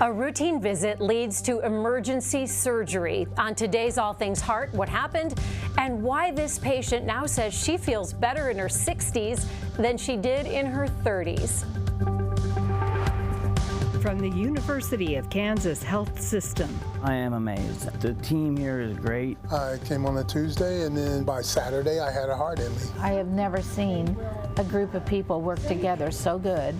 A routine visit leads to emergency surgery. On today's All Things Heart, what happened and why this patient now says she feels better in her 60s than she did in her 30s. From the University of Kansas Health System. I am amazed. The team here is great. I came on a Tuesday, and then by Saturday I had a heart in me. I have never seen a group of people work together so good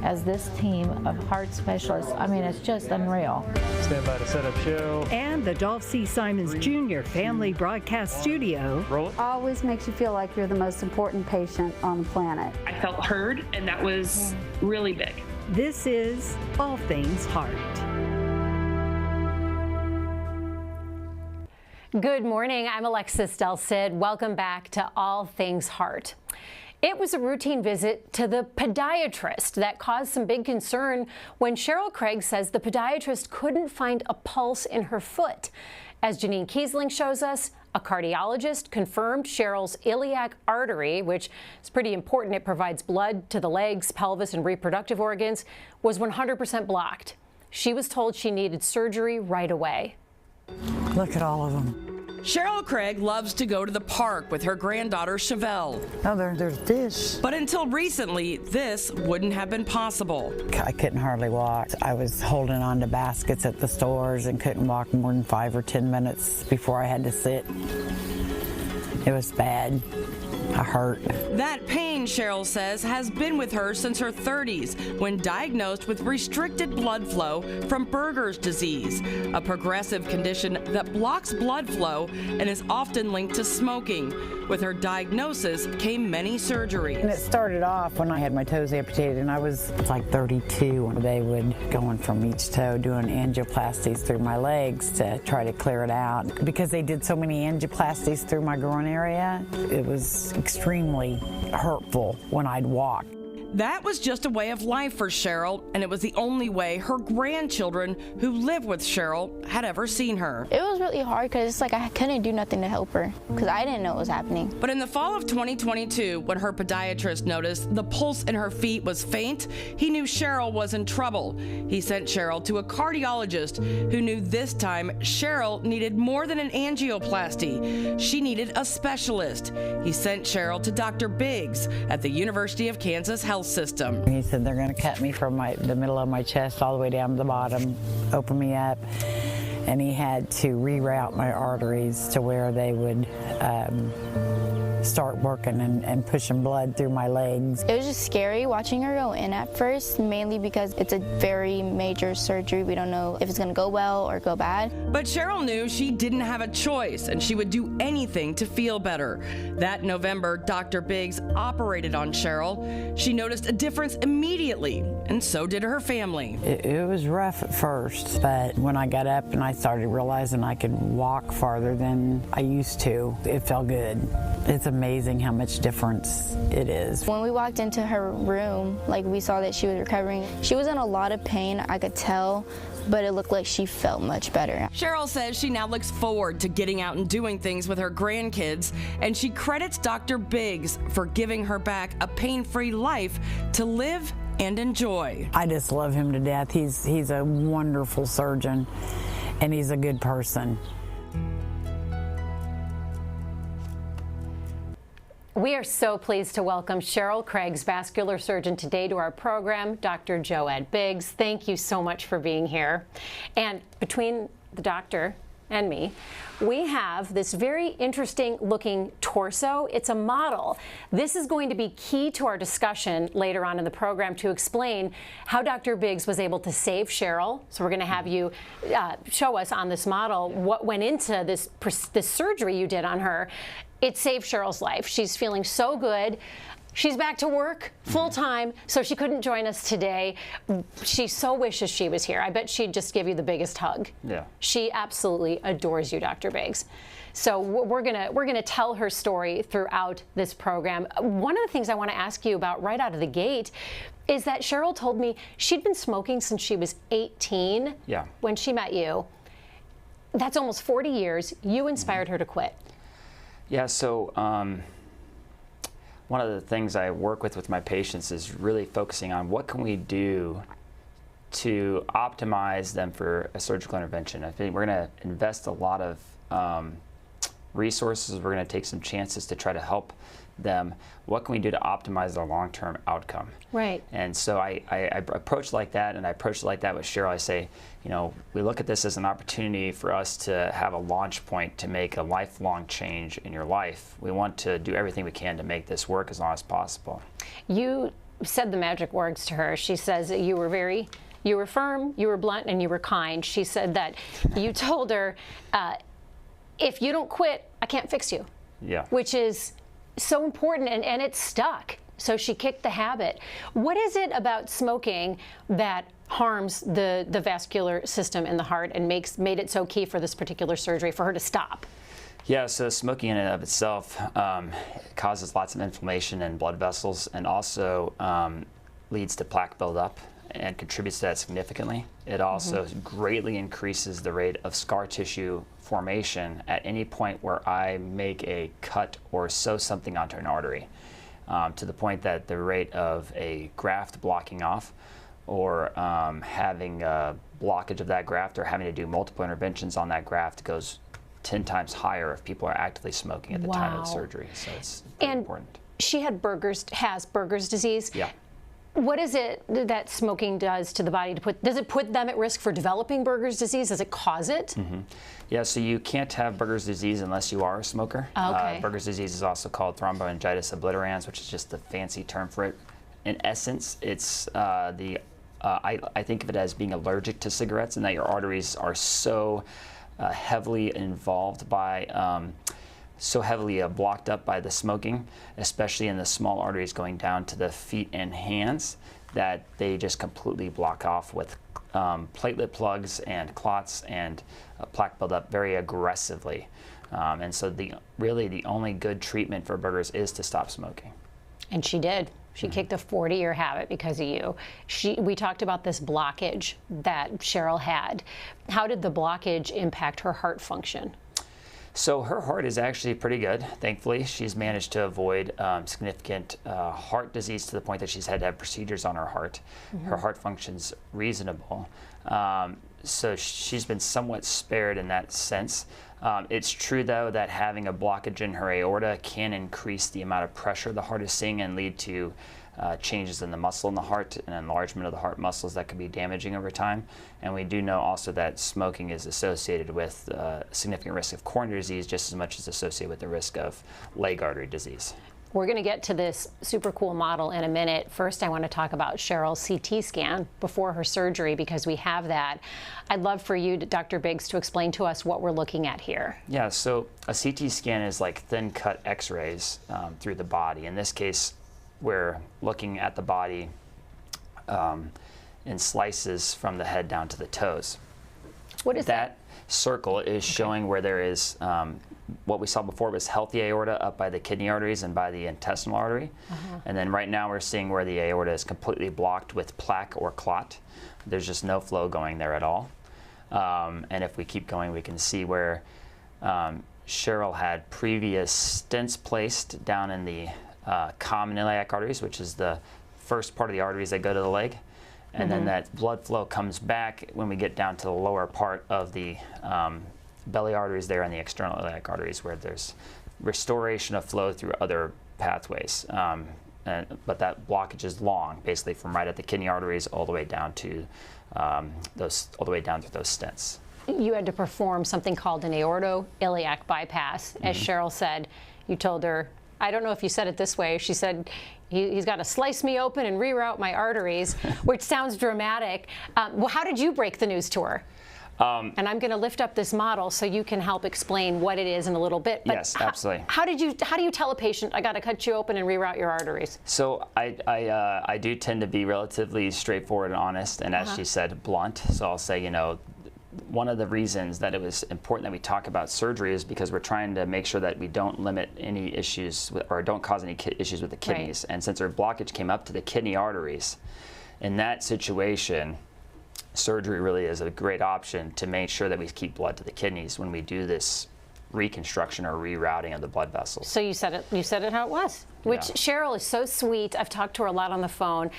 as this team of heart specialists. I mean, it's just unreal. Stand by to set up show. And the Dolph C. Simons Jr. Family Broadcast Studio. Roll it. Always makes you feel like you're the most important patient on the planet. I felt heard, and that was really big. This is All Things Heart. Good morning, I'm Alexis Del Cid. Welcome back to All Things Heart. It was a routine visit to the podiatrist that caused some big concern when Cheryl Craig says the podiatrist couldn't find a pulse in her foot. As Janine Kiesling shows us, a cardiologist confirmed Cheryl's iliac artery, which is pretty important. It provides blood to the legs, pelvis, and reproductive organs, was 100% blocked. She was told she needed surgery right away. Look at all of them. Cheryl Craig loves to go to the park with her granddaughter Chevelle. Oh, there's fish. But until recently, this wouldn't have been possible. I couldn't hardly walk. I was holding on to baskets at the stores and couldn't walk more than 5 or 10 minutes before I had to sit. It was bad. I hurt. That pain, Cheryl says, has been with her since her 30s when diagnosed with restricted blood flow from Berger's disease, a progressive condition that blocks blood flow and is often linked to smoking. With her diagnosis came many surgeries. And it started off when I had my toes amputated, and I was like 32. They would go in from each toe doing angioplasties through my legs to try to clear it out. Because they did so many angioplasties through my groin area, it was extremely hurtful when I'd walk. That was just a way of life for Cheryl, and it was the only way her grandchildren who live with Cheryl had ever seen her. It was really hard because it's like I couldn't do nothing to help her because I didn't know what was happening. But in the fall of 2022, when her podiatrist noticed the pulse in her feet was faint, he knew Cheryl was in trouble. He sent Cheryl to a cardiologist who knew this time Cheryl needed more than an angioplasty. She needed a specialist. He sent Cheryl to Dr. Biggs at the University of Kansas Health System. He said they're going to cut me from the middle of my chest all the way down to the bottom, open me up, and he had to reroute my arteries to where they would start working and pushing blood through my legs. It was just scary watching her go in at first, mainly because it's a very major surgery. We don't know if it's going to go well or go bad. But Cheryl knew she didn't have a choice, and she would do anything to feel better. That November, Dr. Biggs operated on Cheryl. She noticed a difference immediately, and so did her family. It was rough at first, but when I got up and I started realizing I could walk farther than I used to, it felt good. It's amazing how much difference it is. When we walked into her room, we saw that she was recovering. She was in a lot of pain, I could tell, but it looked like she felt much better. Cheryl says she now looks forward to getting out and doing things with her grandkids, and she credits Dr. Biggs for giving her back a pain-free life to live and enjoy. I just love him to death. He's a wonderful surgeon, and he's a good person. We are so pleased to welcome Cheryl Craig's vascular surgeon today to our program, Dr. Joed Biggs. Thank you so much for being here. And between the doctor and me, we have this very interesting looking torso. It's a model. This is going to be key to our discussion later on in the program to explain how Dr. Biggs was able to save Cheryl. So we're going to have you show us on this model what went into this surgery you did on her. It saved Cheryl's life. She's feeling so good. She's back to work full time, so she couldn't join us today. She so wishes she was here. I bet she'd just give you the biggest hug. Yeah. She absolutely adores you, Dr. Biggs. So we're gonna tell her story throughout this program. One of the things I want to ask you about right out of the gate is that Cheryl told me she'd been smoking since she was 18. Yeah. When she met you. That's almost 40 years. You inspired her to quit. Yeah, so one of the things I work with my patients is really focusing on what can we do to optimize them for a surgical intervention. I think we're going to invest a lot of resources. We're going to take some chances to try to help them. What can we do to optimize their long-term outcome? Right. And so I approach like that, and I approach it like that with Cheryl. I say, you know, we look at this as an opportunity for us to have a launch point to make a lifelong change in your life. We want to do everything we can to make this work as long as possible. You said the magic words to her. She says that you were firm, you were blunt, and you were kind. She said that you told her, if you don't quit, I can't fix you. Yeah. Which is so important, and it stuck. So she kicked the habit. What is it about smoking that harms the vascular system in the heart and made it so key for this particular surgery for her to stop? Yeah, so smoking in and of itself causes lots of inflammation in blood vessels, and also leads to plaque buildup and contributes to that significantly. It also greatly increases the rate of scar tissue formation at any point where I make a cut or sew something onto an artery, to the point that the rate of a graft blocking off, or having a blockage of that graft, or having to do multiple interventions on that graft goes 10 times higher if people are actively smoking at the time of the surgery. So it's important. She had has Buerger's disease. Yeah. What is it that smoking does to the body? Does it put them at risk for developing Buerger's disease? Does it cause it? Yeah, so you can't have Buerger's disease unless you are a smoker. Okay. Buerger's disease is also called thromboangiitis obliterans, which is just the fancy term for it. In essence, it's I think of it as being allergic to cigarettes, and that your arteries are so heavily involved by so heavily blocked up by the smoking, especially in the small arteries going down to the feet and hands, that they just completely block off with platelet plugs and clots and plaque buildup very aggressively. And so really the only good treatment for Buerger's is to stop smoking. And she did. She kicked a 40-year habit because of you. We talked about this blockage that Cheryl had. How did the blockage impact her heart function? So her heart is actually pretty good, thankfully. She's managed to avoid significant heart disease to the point that she's had to have procedures on her heart. Her heart function's reasonable. So she's been somewhat spared in that sense. It's true, though, that having a blockage in her aorta can increase the amount of pressure the heart is seeing and lead to changes in the muscle in the heart and enlargement of the heart muscles that can be damaging over time. And we do know also that smoking is associated with significant risk of coronary disease just as much as associated with the risk of leg artery disease. We're going to get to this super cool model in a minute. First, I want to talk about Cheryl's CT scan before her surgery, because we have that. I'd love for you, Dr. Biggs, to explain to us what we're looking at here. Yeah, so a CT scan is like thin cut x-rays through the body. In this case, we're looking at the body in slices from the head down to the toes. What is that? That circle is showing where there is what we saw before was healthy aorta up by the kidney arteries and by the intestinal artery. And then right now we're seeing where the aorta is completely blocked with plaque or clot. There's just no flow going there at all. And if we keep going, we can see where Cheryl had previous stents placed down in the common iliac arteries, which is the first part of the arteries that go to the leg. And then that blood flow comes back when we get down to the lower part of the belly arteries there and the external iliac arteries, where there's restoration of flow through other pathways. But that blockage is long, basically from right at the kidney arteries all the way down to all the way down to those stents. You had to perform something called an aortoiliac bypass. As Cheryl said, you told her, I don't know if you said it this way, she said, he's got to slice me open and reroute my arteries, which sounds dramatic. Well, how did you break the news to her? And I'm going to lift up this model so you can help explain what it is in a little bit. But yes, absolutely. How do you tell a patient, I got to cut you open and reroute your arteries? So I do tend to be relatively straightforward and honest, and as she said, blunt. So I'll say, you know, one of the reasons that it was important that we talk about surgery is because we're trying to make sure that we don't limit any issues or don't cause any issues with the kidneys. And since our blockage came up to the kidney arteries, in that situation, surgery really is a great option to make sure that we keep blood to the kidneys when we do this reconstruction or rerouting of the blood vessels. So you said it how it was, which Cheryl is so sweet. I've talked to her a lot on the phone.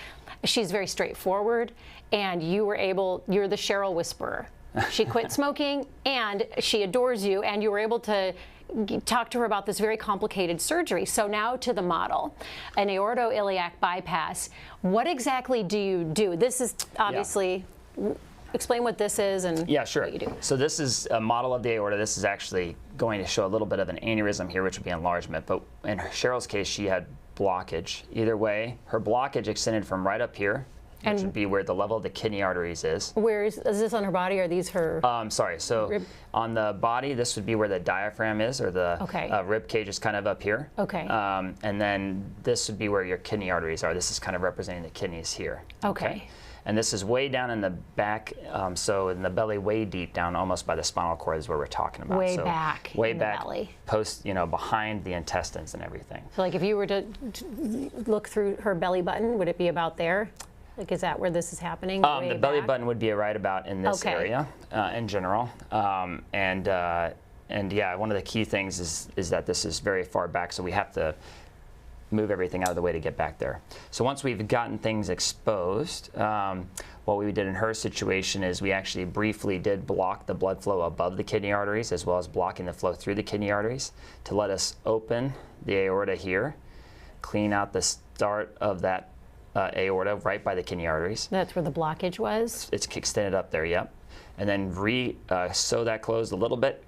She's very straightforward, and you're the Cheryl whisperer. She quit smoking, and she adores you, and you were able to talk to her about this very complicated surgery. So now to the model, an aortoiliac bypass. What exactly do you do? This is obviously, explain what this is and what you do. So this is a model of the aorta. This is actually going to show a little bit of an aneurysm here, which would be enlargement. But in Cheryl's case, she had blockage. Either way, her blockage extended from right up here, which would be where the level of the kidney arteries is. Where is this on her body? Or are these her? Sorry. So rib? On the body, this would be where the diaphragm is, or the rib cage is kind of up here. Okay. And then this would be where your kidney arteries are. This is kind of representing the kidneys here. Okay. And this is way down in the back, so in the belly, way deep down, almost by the spinal cord is where we're talking about. Way so back way in back, the belly. Post, behind the intestines and everything. So like if you were to look through her belly button, would it be about there? Like, is that where this is happening? The belly button would be right about in this area in general. And yeah, one of the key things is that this is very far back, so we have to move everything out of the way to get back there. So once we've gotten things exposed, what we did in her situation is we actually briefly did block the blood flow above the kidney arteries, as well as blocking the flow through the kidney arteries to let us open the aorta here, clean out the start of that aorta right by the kidney arteries. That's where the blockage was? It's extended up there, yep. And then sew that closed a little bit,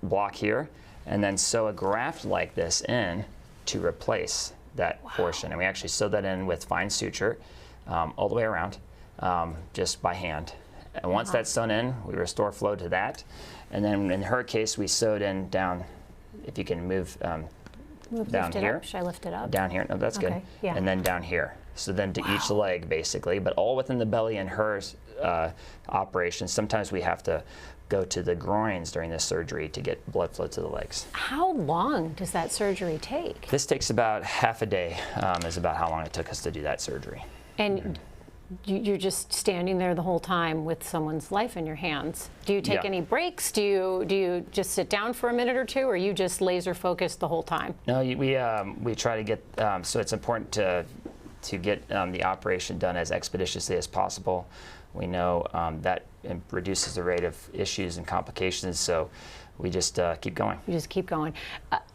block here, and then sew a graft like this in to replace that portion. And we actually sewed that in with fine suture all the way around, just by hand. And once that's sewn in, we restore flow to that. And then in her case, we sewed in down, if you can move down here. Should I lift it up? Down here, no, that's good. Yeah. And then down here. So then to each leg, basically, but all within the belly. In her operation, sometimes we have to go to the groins during this surgery to get blood flow to the legs. How long does that surgery take? This takes about half a day, is about how long it took us to do that surgery. And you're just standing there the whole time with someone's life in your hands. Do you take any breaks? Do you just sit down for a minute or two, or are you just laser focused the whole time? No, we try to get, so it's important to get the operation done as expeditiously as possible. We know that reduces the rate of issues and complications, so we just keep going. You just keep going.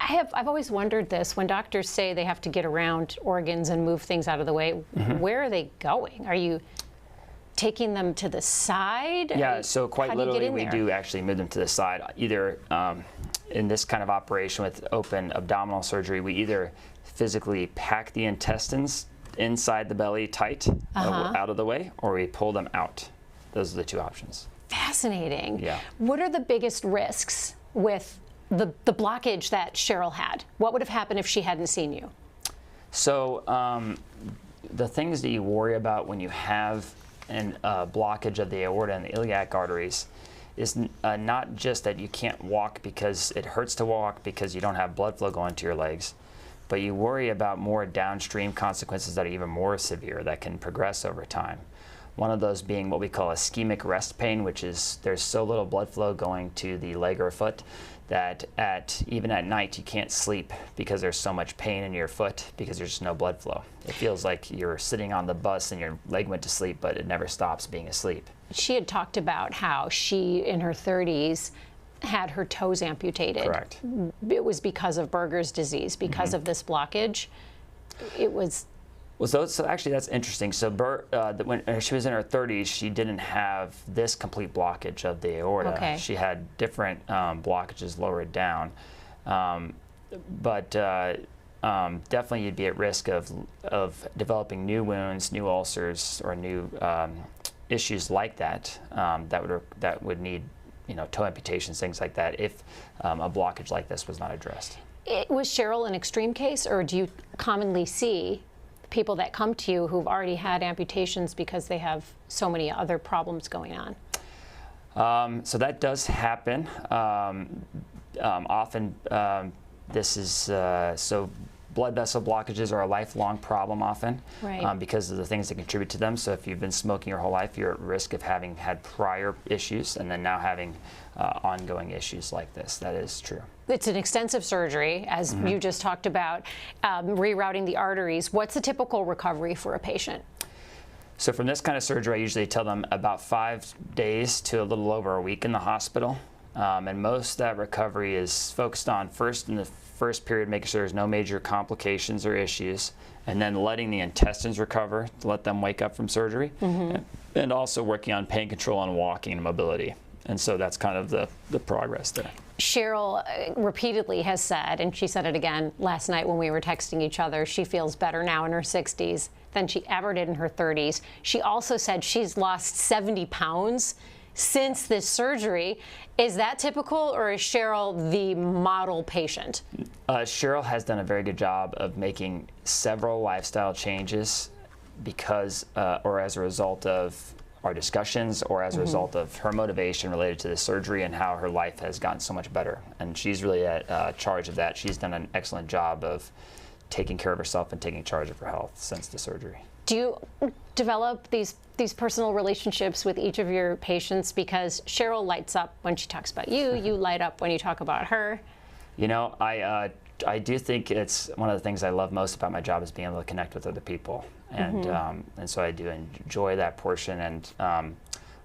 I've always wondered this, when doctors say they have to get around organs and move things out of the way, where are they going? Are you taking them to the side? Yeah, so quite literally we do actually move them to the side. Either in this kind of operation with open abdominal surgery, we either physically pack the intestines inside the belly tight, out of the way, or we pull them out. Those are the two options. Fascinating. Yeah. What are the biggest risks with the blockage that Cheryl had? What would have happened if she hadn't seen you? So the things that you worry about when you have a blockage of the aorta and the iliac arteries is not just that you can't walk because it hurts to walk because you don't have blood flow going to your legs, but you worry about more downstream consequences that are even more severe that can progress over time. One of those being what we call ischemic rest pain, which is there's so little blood flow going to the leg or foot that even at night you can't sleep because there's so much pain in your foot because there's just no blood flow. It feels like you're sitting on the bus and your leg went to sleep, but it never stops being asleep. She had talked about how she, in her 30s, had her toes amputated. Correct. It was because of Berger's disease, because of this blockage. It was. Well, so actually that's interesting. So when she was in her 30s, she didn't have this complete blockage of the aorta. Okay. She had different blockages lower down. But definitely you'd be at risk of developing new wounds, new ulcers, or new issues like that that would need toe amputations, things like that, if a blockage like this was not addressed. Was Cheryl an extreme case, or do you commonly see people that come to you who've already had amputations because they have so many other problems going on? So that does happen. Often this is, so blood vessel blockages are a lifelong problem often, Right. because of the things that contribute to them. So if you've been smoking your whole life, you're at risk of having had prior issues and then now having ongoing issues like this. That is true. It's an extensive surgery, as you just talked about, rerouting the arteries. What's a typical recovery for a patient? So from this kind of surgery, I usually tell them about 5 days to a little over a week in the hospital. And most of that recovery is focused on first in the first period, making sure there's no major complications or issues, and then letting the intestines recover to let them wake up from surgery, and also working on pain control and walking and mobility. And so that's kind of the progress there. Cheryl repeatedly has said, and she said it again last night when we were texting each other, she feels better now in her 60s than she ever did in her 30s. She also said she's lost 70 pounds since this surgery. Is that typical, or is Cheryl the model patient? Cheryl has done a very good job of making several lifestyle changes because, or as a result of our discussions, or as a result of her motivation related to the surgery and how her life has gotten so much better. And she's really at charge of that. She's done an excellent job of taking care of herself and taking charge of her health since the surgery. Do you develop these personal relationships with each of your patients? Because Cheryl lights up when she talks about you. You light up when you talk about her. You know, I do think it's one of the things I love most about my job is being able to connect with other people, and so I do enjoy that portion. And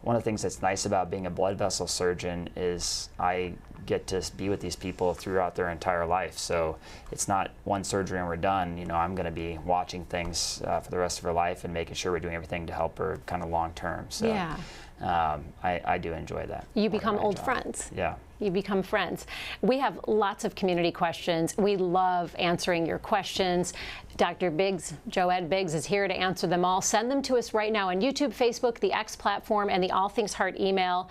one of the things that's nice about being a blood vessel surgeon is I get to be with these people throughout their entire life. So it's not one surgery and we're done. You know, I'm going to be watching things for the rest of her life and making sure we're doing everything to help her kind of long term. So Yeah. I do enjoy that. You become old friends. Yeah. You become friends. We have lots of community questions. We love answering your questions. Dr. Biggs, Joed Biggs, is here to answer them all. Send them to us right now on YouTube, Facebook, the X platform, and the All Things Heart email.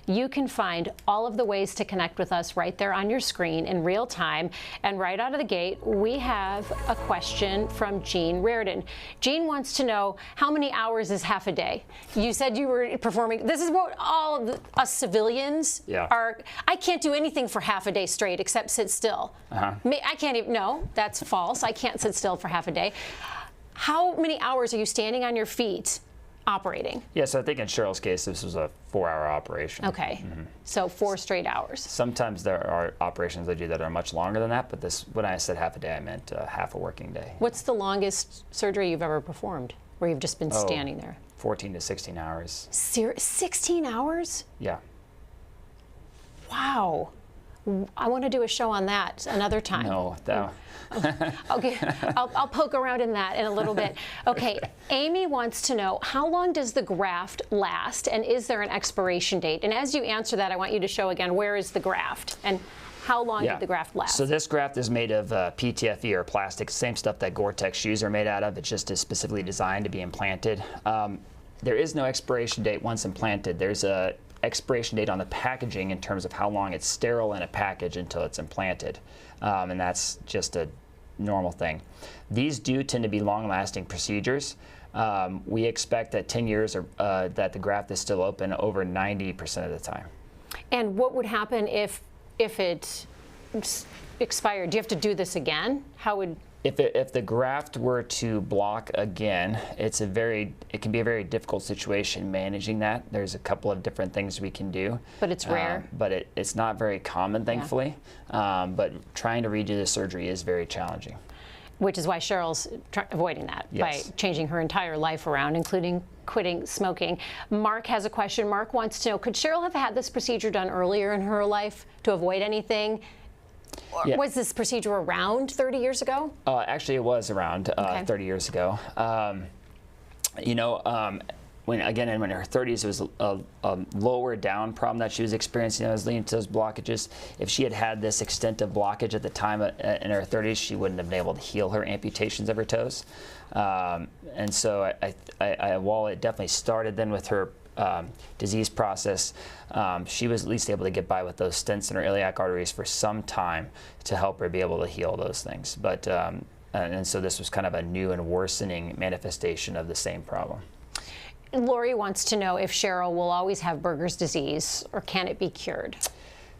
You can find all of the ways to connect with us right there on your screen in real time. And right out of the gate, we have a question from Jean Reardon. Jean wants to know, how many hours is half a day? You said you were performing. This is what all of us civilians are. I can't do anything for half a day straight except sit still. I can't even, no, that's false. I can't sit still for half a day. How many hours are you standing on your feet operating? Yeah, so I think in Cheryl's case, this was a 4-hour operation. Okay, so 4 straight hours. Sometimes there are operations I do that are much longer than that, but this, when I said half a day, I meant half a working day. What's the longest surgery you've ever performed where you've just been standing there? 14 to 16 hours. 16 hours? Yeah. Wow. I want to do a show on that another time. No, that. Okay, I'll poke around in that in a little bit. Okay, Amy wants to know, how long does the graft last, and is there an expiration date? And as you answer that, I want you to show again, where is the graft, and how long did the graft last? So this graft is made of PTFE, or plastic, same stuff that Gore-Tex shoes are made out of. It just is specifically designed to be implanted. There is no expiration date once implanted. There's a expiration date on the packaging in terms of how long it's sterile in a package until it's implanted, and that's just a normal thing. These do tend to be long-lasting procedures. We expect that 10 years that the graft is still open over 90% of the time. And what would happen if it expired? Do you have to do this again? How would? If the graft were to block again, it can be a very difficult situation managing that. There's a couple of different things we can do. But it's rare. But it's not very common, thankfully. But trying to redo the surgery is very challenging. Which is why Cheryl's avoiding that by changing her entire life around, including quitting smoking. Mark has a question. Mark wants to know, could Cheryl have had this procedure done earlier in her life to avoid anything? Was this procedure around 30 years ago? Actually, it was around 30 years ago. You know, when in her 30s, it was a lower down problem that she was experiencing that was leading to those blockages. If she had had this extent of blockage at the time in her 30s, she wouldn't have been able to heal her amputations of her toes. And so while it definitely started then with her disease process, she was at least able to get by with those stents in her iliac arteries for some time to help her be able to heal those things. But and so this was kind of a new and worsening manifestation of the same problem. Lori wants to know if Cheryl will always have Berger's disease, or can it be cured?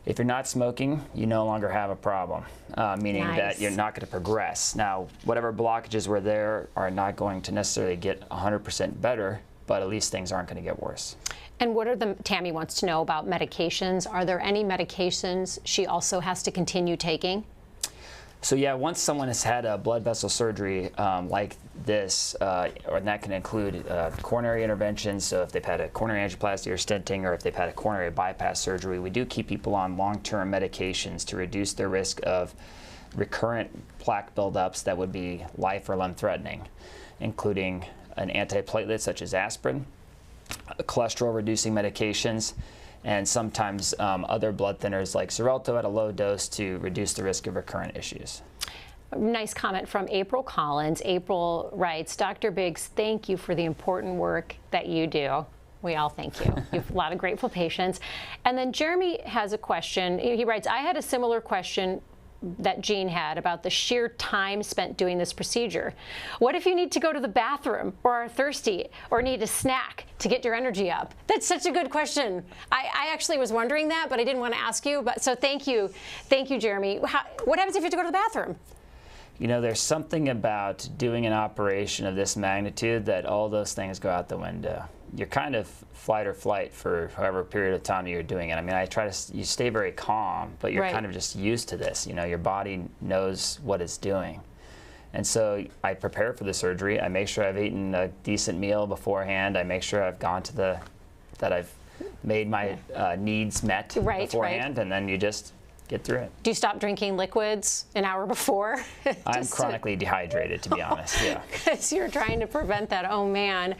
If you're not smoking, you no longer have a problem, meaning Nice. that you're not going to progress. Now, whatever blockages were there are not going to necessarily get 100% better, but at least things aren't going to get worse. And what are Tammy wants to know about medications. Are there any medications she also has to continue taking? So yeah, once someone has had a blood vessel surgery like this, and that can include coronary interventions, so if they've had a coronary angioplasty or stenting, or if they've had a coronary bypass surgery, we do keep people on long-term medications to reduce their risk of recurrent plaque buildups that would be life or limb-threatening, including an antiplatelet such as aspirin, cholesterol-reducing medications, and sometimes other blood thinners like Xarelto at a low dose to reduce the risk of recurrent issues. Nice comment from April Collins. April writes, Dr. Biggs, thank you for the important work that you do. We all thank you. You have a lot of grateful patients. And then Jeremy has a question. He writes, I had a similar question that Jean had about the sheer time spent doing this procedure. What if you need to go to the bathroom or are thirsty or need a snack to get your energy up? That's such a good question. I actually was wondering that, but I didn't want to ask you. So thank you, Jeremy. What happens if you have to go to the bathroom? You know, there's something about doing an operation of this magnitude that all those things go out the window. You're kind of flight or flight for however period of time you're doing it. I mean, you stay very calm, but you're kind of just used to this. You know, your body knows what it's doing. And so I prepare for the surgery. I make sure I've eaten a decent meal beforehand. I make sure I've gone to that I've made my needs met beforehand, and then you just get through it. Do you stop drinking liquids an hour before? I'm chronically dehydrated, to be honest, yeah. Because you're trying to prevent that, oh man.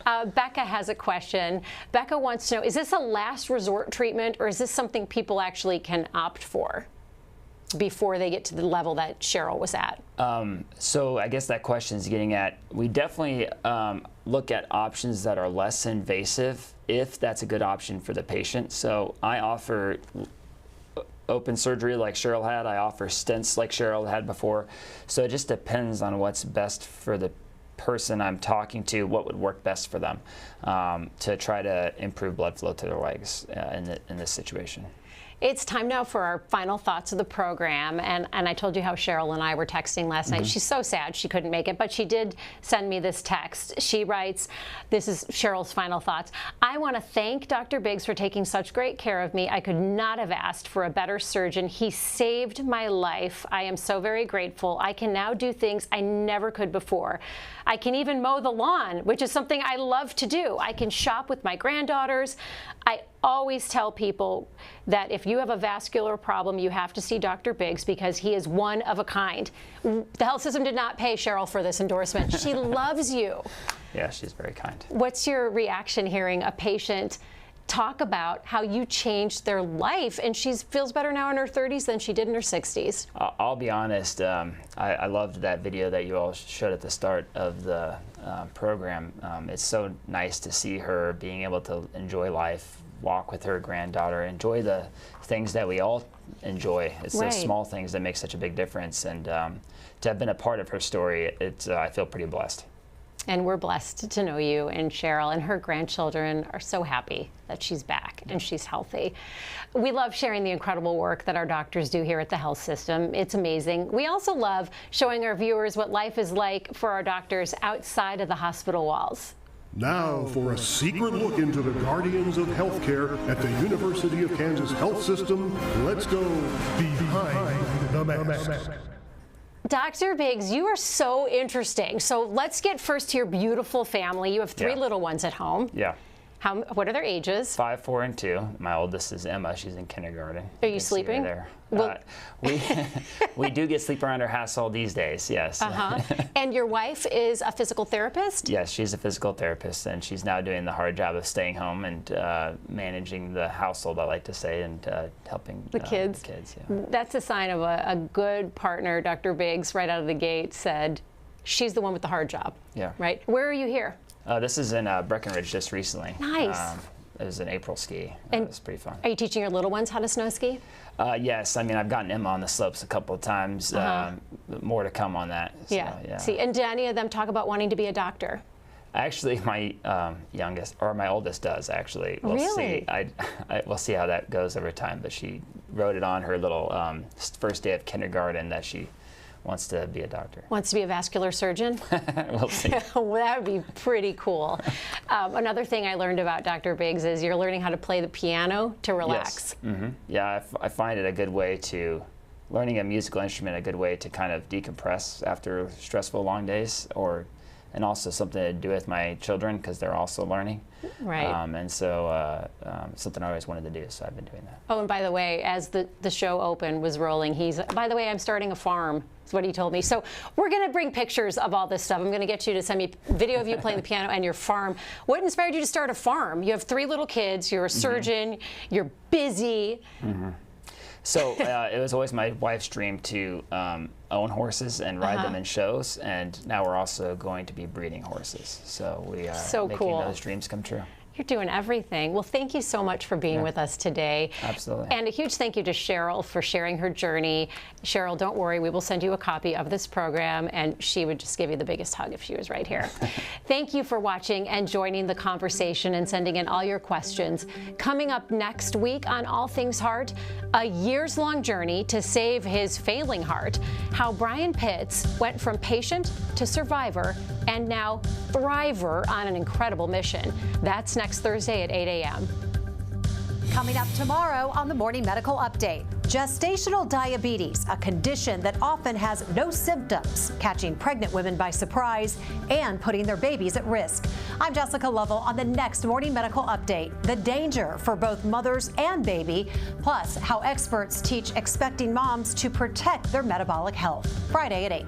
Becca has a question. Becca wants to know, is this a last resort treatment, or is this something people actually can opt for before they get to the level that Cheryl was at? So I guess that question is getting at, we definitely look at options that are less invasive if that's a good option for the patient. So I offer open surgery like Cheryl had. I offer stents like Cheryl had before. So it just depends on what's best for the person I'm talking to, what would work best for them to try to improve blood flow to their legs in this situation. It's time now for our final thoughts of the program. And I told you how Cheryl and I were texting last night. She's so sad she couldn't make it, but she did send me this text. She writes, this is Cheryl's final thoughts. I want to thank Dr. Biggs for taking such great care of me. I could not have asked for a better surgeon. He saved my life. I am so very grateful. I can now do things I never could before. I can even mow the lawn, which is something I love to do. I can shop with my granddaughters. I always tell people that if you have a vascular problem, you have to see Dr. Biggs because he is one of a kind. The health system did not pay Cheryl for this endorsement. She loves you. Yeah, she's very kind. What's your reaction hearing a patient talk about how you changed their life, and she feels better now in her 30s than she did in her 60s? I'll be honest, I loved that video that you all showed at the start of the program. It's so nice to see her being able to enjoy life, walk with her granddaughter, enjoy the things that we all enjoy. It's the small things that make such a big difference, and to have been a part of her story, I feel pretty blessed. And we're blessed to know you, and Cheryl and her grandchildren are so happy that she's back and she's healthy. We love sharing the incredible work that our doctors do here at the health system. It's amazing. We also love showing our viewers what life is like for our doctors outside of the hospital walls. Now for a secret look into the guardians of healthcare at the University of Kansas Health System. Let's go behind the mask. Dr. Biggs, you are so interesting. So let's get first to your beautiful family. You have three little ones at home. Yeah. What are their ages? 5, 4, and 2. My oldest is Emma. She's in kindergarten. Are you sleeping? There. We do get sleep around our house all these days, yes. And your wife is a physical therapist? Yes, she's a physical therapist, and she's now doing the hard job of staying home and managing the household, I like to say, and helping the kids. That's a sign of a good partner. Dr. Biggs, right out of the gate, said she's the one with the hard job. Yeah. Right? Where are you here? This is in Breckenridge just recently. Nice. It was an April ski. It was pretty fun. Are you teaching your little ones how to snow ski? Yes. I mean, I've gotten Emma on the slopes a couple of times. More to come on that. So, yeah. See, and did any of them talk about wanting to be a doctor? Actually, my my oldest does actually. We'll Really? see. We'll see how that goes over time. But she wrote it on her little first day of kindergarten that she wants to be a doctor. Wants to be a vascular surgeon? We'll see. Well, that would be pretty cool. Another thing I learned about Dr. Biggs is you're learning how to play the piano to relax. Yes. Mm-hmm. Yeah, I find it a good way to, learning a musical instrument, a good way to kind of decompress after stressful long days, and also something to do with my children because they're also learning. Right. And so something I always wanted to do, so I've been doing that. Oh, and by the way, as the show open was rolling, by the way, I'm starting a farm. That's what he told me. So we're going to bring pictures of all this stuff. I'm going to get you to send me video of you playing the piano and your farm. What inspired you to start a farm? You have 3 little kids. You're a surgeon. You're busy. So it was always my wife's dream to own horses and ride them in shows, and now we're also going to be breeding horses. So we are making those dreams come true. You're doing everything. Well, thank you so much for being with us today. Absolutely. And a huge thank you to Cheryl for sharing her journey. Cheryl, don't worry, we will send you a copy of this program, and she would just give you the biggest hug if she was right here. Thank you for watching and joining the conversation and sending in all your questions. Coming up next week on All Things Heart, a years-long journey to save his failing heart, how Brian Pitts went from patient to survivor and now thriver on an incredible mission. That's next Thursday at 8 a.m. Coming up tomorrow on the Morning Medical Update, gestational diabetes, a condition that often has no symptoms, catching pregnant women by surprise and putting their babies at risk. I'm Jessica Lovell on the next Morning Medical Update, the danger for both mothers and baby, plus how experts teach expecting moms to protect their metabolic health. Friday at 8.